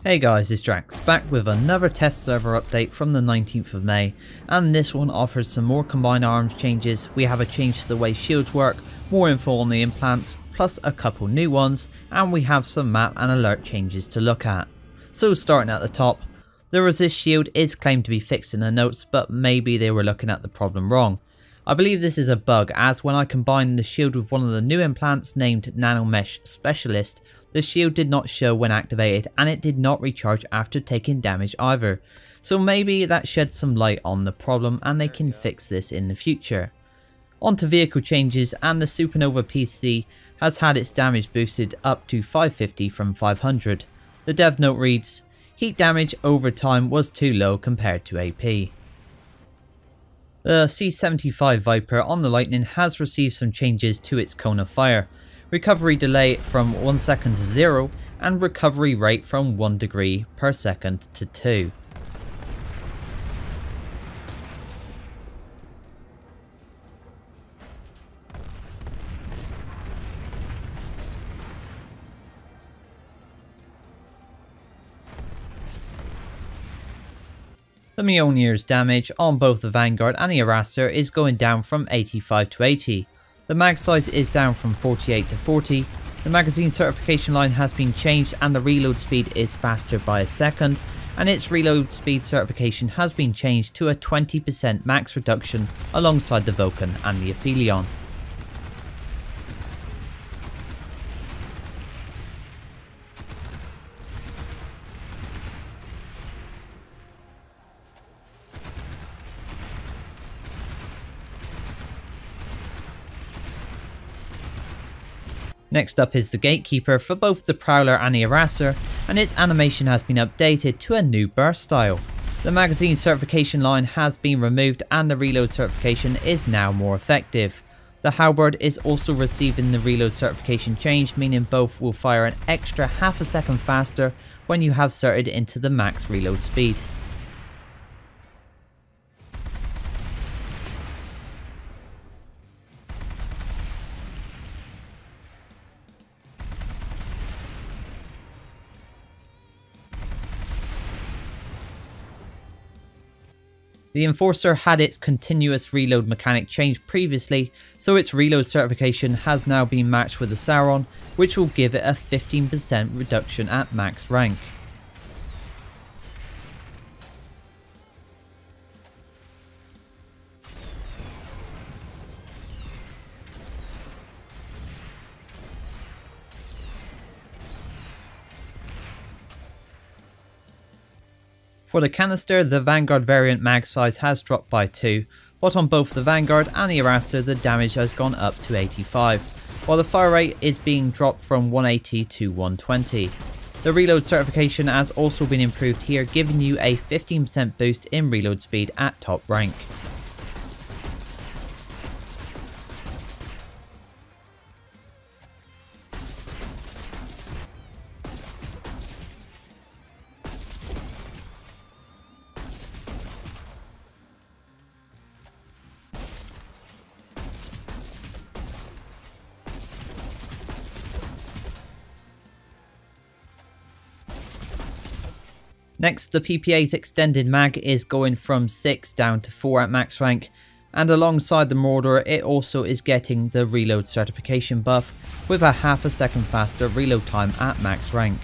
Hey guys, it's Drax, back with another test server update from the 19th of May, and this one offers some more combined arms changes. We have a change to the way shields work, more info on the implants, plus a couple new ones, and we have some map and alert changes to look at. So starting at the top, the resist shield is claimed to be fixed in the notes, but maybe they were looking at the problem wrong. I believe this is a bug, as when I combined the shield with one of the new implants named Nanomesh Specialist, the shield did not show when activated and it did not recharge after taking damage either. So maybe that sheds some light on the problem and they can fix this in the future. On to vehicle changes, and the Supernova PC has had its damage boosted up to 550 from 500. The dev note reads, heat damage over time was too low compared to AP. The C-75 Viper on the Lightning has received some changes to its cone of fire. Recovery delay from 1 second to 0 and recovery rate from 1 degree per second to 2. The Mjolnir's damage on both the Vanguard and the Harasser is going down from 85 to 80. The mag size is down from 48 to 40, the magazine certification line has been changed and the reload speed is faster by a second, and its reload speed certification has been changed to a 20% max reduction alongside the Vulcan and the Aphelion. Next up is the Gatekeeper for both the Prowler and the Harasser, and its animation has been updated to a new burst style. The magazine certification line has been removed and the reload certification is now more effective. The Halberd is also receiving the reload certification change, meaning both will fire an extra half a second faster when you have certed into the max reload speed. The Enforcer had its continuous reload mechanic changed previously, so its reload certification has now been matched with the Sauron, which will give it a 15% reduction at max rank. For the Canister, the Vanguard variant mag size has dropped by 2, but on both the Vanguard and the Harasser the damage has gone up to 85, while the fire rate is being dropped from 180 to 120. The reload certification has also been improved here, giving you a 15% boost in reload speed at top rank. Next, the PPA's extended mag is going from 6 down to 4 at max rank, and alongside the Mordor it also is getting the reload certification buff with a half a second faster reload time at max rank.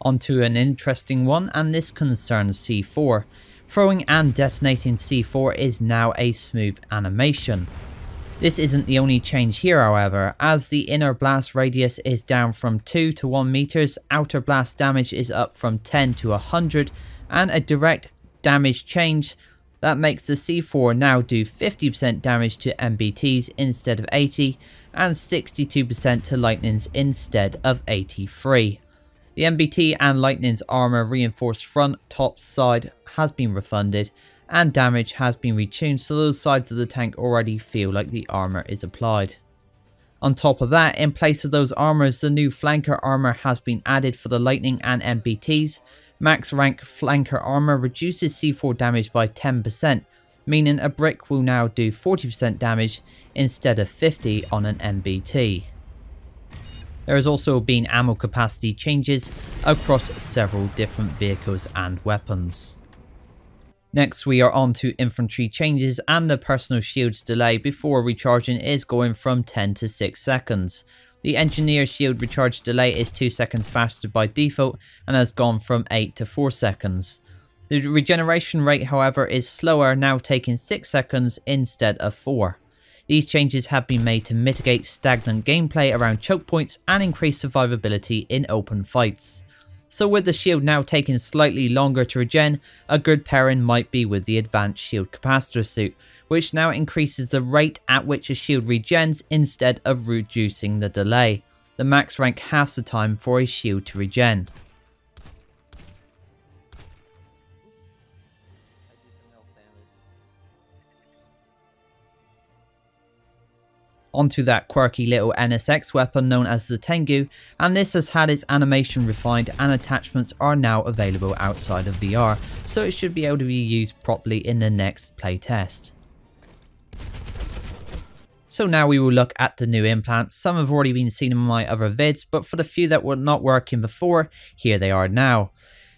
Onto an interesting one, and this concerns C4. Throwing and detonating C4 is now a smooth animation. This isn't the only change here however, as the inner blast radius is down from 2 to 1 meters, outer blast damage is up from 10 to 100, and a direct damage change that makes the C4 now do 50% damage to MBTs instead of 80, and 62% to Lightnings instead of 83. The MBT and Lightning's armor reinforced front, top, side has been refunded, and damage has been retuned so those sides of the tank already feel like the armor is applied. On top of that, in place of those armors, the new flanker armor has been added for the lightning and MBTs. Max rank flanker armor reduces C4 damage by 10%, meaning a brick will now do 40% damage instead of 50 on an MBT. There has also been ammo capacity changes across several different vehicles and weapons. Next we are on to Infantry Changes, and the personal shield's delay before recharging is going from 10 to 6 seconds. The Engineer shield recharge delay is 2 seconds faster by default and has gone from 8 to 4 seconds. The regeneration rate however is slower, now taking 6 seconds instead of 4. These changes have been made to mitigate stagnant gameplay around choke points and increase survivability in open fights. So with the shield now taking slightly longer to regen, a good pairing might be with the advanced shield capacitor suit, which now increases the rate at which a shield regens instead of reducing the delay. The max rank halves the time for a shield to regen. Onto that quirky little NSX weapon known as the Tengu, and this has had its animation refined and attachments are now available outside of VR, so it should be able to be used properly in the next playtest. So now we will look at the new implants. Some have already been seen in my other vids, but for the few that were not working before, here they are now.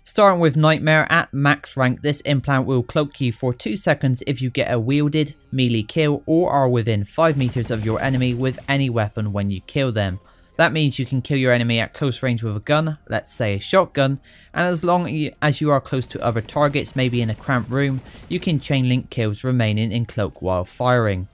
Starting with Nightmare, at max rank this implant will cloak you for 2 seconds if you get a wielded melee kill or are within 5 meters of your enemy with any weapon when you kill them. That means you can kill your enemy at close range with a gun, let's say a shotgun, and as long as you are close to other targets, maybe in a cramped room, you can chain link kills remaining in cloak while firing.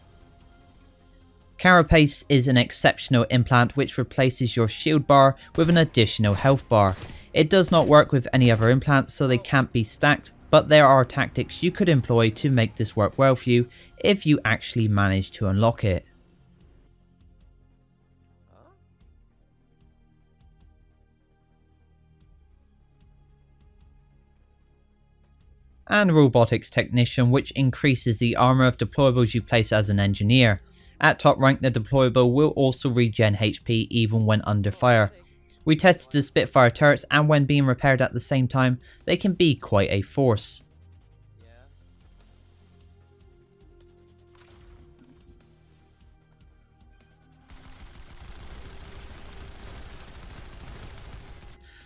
Carapace is an exceptional implant which replaces your shield bar with an additional health bar. It does not work with any other implants, so they can't be stacked, but there are tactics you could employ to make this work well for you if you actually manage to unlock it. And Robotics Technician, which increases the armor of deployables you place as an engineer. At top rank, the deployable will also regen HP even when under fire. We tested the Spitfire turrets, and when being repaired at the same time, they can be quite a force.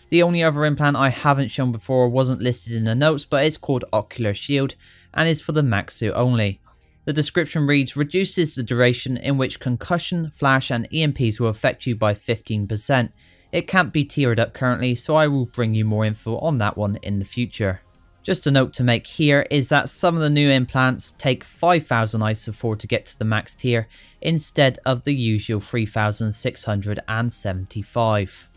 The only other implant I haven't shown before wasn't listed in the notes, but it's called Ocular Shield and is for the max suit only. The description reads, reduces the duration in which concussion, flash and EMPs will affect you by 15%. It can't be tiered up currently, so I will bring you more info on that one in the future. Just a note to make here is that some of the new implants take 5000 ISO4 to get to the max tier instead of the usual 3675.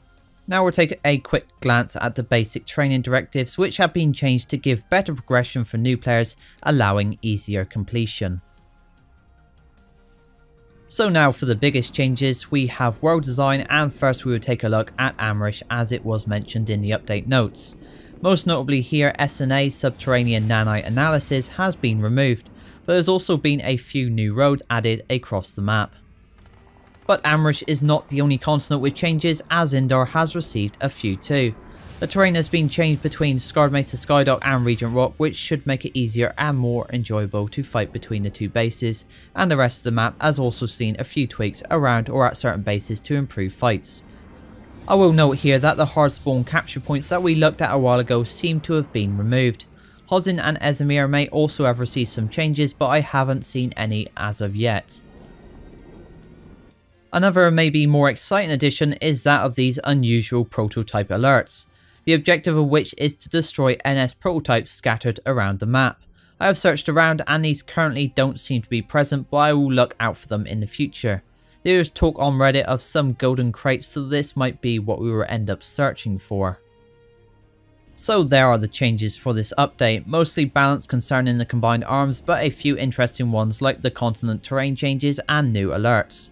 Now we'll take a quick glance at the basic training directives, which have been changed to give better progression for new players, allowing easier completion. So now for the biggest changes, we have world design, and first we will take a look at Amrish as it was mentioned in the update notes. Most notably here, SNA subterranean nanite analysis has been removed, but there's also been a few new roads added across the map. But Amrish is not the only continent with changes, as Indar has received a few too. The terrain has been changed between Scarred Mesa Skydock and Regent Rock, which should make it easier and more enjoyable to fight between the two bases, and the rest of the map has also seen a few tweaks around or at certain bases to improve fights. I will note here that the hard spawn capture points that we looked at a while ago seem to have been removed. Hozin and Ezimir may also have received some changes, but I haven't seen any as of yet. Another maybe more exciting addition is that of these unusual prototype alerts, the objective of which is to destroy NS prototypes scattered around the map. I have searched around and these currently don't seem to be present, but I will look out for them in the future. There is talk on Reddit of some golden crates, so this might be what we will end up searching for. So there are the changes for this update, mostly balanced concerning the combined arms, but a few interesting ones like the continent terrain changes and new alerts.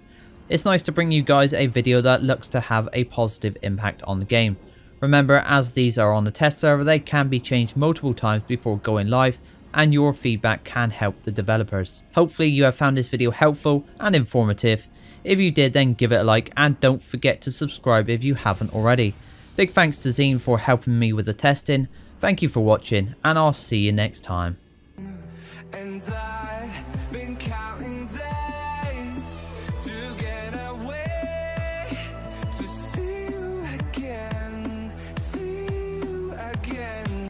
It's nice to bring you guys a video that looks to have a positive impact on the game. Remember, as these are on the test server, they can be changed multiple times before going live, and your feedback can help the developers. Hopefully you have found this video helpful and informative. If you did, then give it a like and don't forget to subscribe if you haven't already. Big thanks to Zine for helping me with the testing. Thank you for watching and I'll see you next time.